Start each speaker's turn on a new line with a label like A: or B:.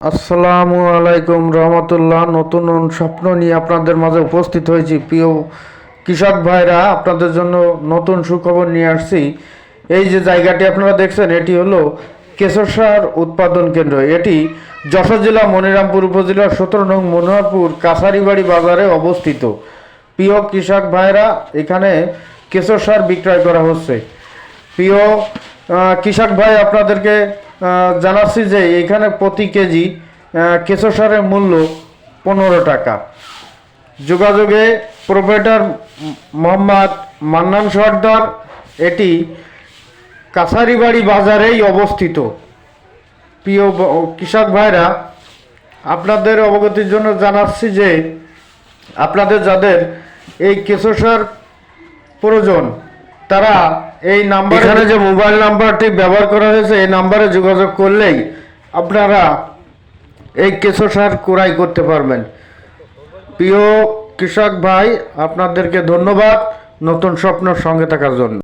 A: আসসালামু আলাইকুম রহমতুল্লাহ। নতুন স্বপ্ন নিয়ে আপনাদের মাঝে উপস্থিত হয়েছি। প্রিয় কৃষক ভাইরা, আপনাদের জন্য নতুন সুখবর নিয়ে আসছি। এই যে জায়গাটি আপনারা দেখছেন, এটি হলো কেশর সার উৎপাদন কেন্দ্র। এটি যশোর জেলা মনিরামপুর উপজেলার 17 নং মনোহরপুর কাছারিবাড়ি বাজারে অবস্থিত। প্রিয় কৃষক ভাইরা, এখানে কেশর সার বিক্রয় করা হচ্ছে। প্রিয় কৃষক ভাই, আপনাদেরকে জানাচ্ছি যে এখানে প্রতি কেজি কেঁচো সারের মূল্য 15 টাকা। যোগাযোগে প্রোপাইটার মোহাম্মদ মান্নান সর্দার। এটি কাছারিবাড়ি বাজারেই অবস্থিত। প্রিয় কৃষক ভাইরা, আপনাদের অবগতির জন্য জানাচ্ছি যে আপনাদের যাদের এই কেঁচো সার প্রয়োজন, তারা এই নাম্বার, এখানে যে মোবাইল নাম্বারটি ব্যবহার করা হয়েছে, এই নাম্বারে যোগাযোগ করলেই আপনারা এই কেঁচো সার ক্রয় করতে পারবেন। প্রিয় কৃষক ভাই, আপনাদেরকে ধন্যবাদ নতুন স্বপ্নের সঙ্গে থাকার জন্য।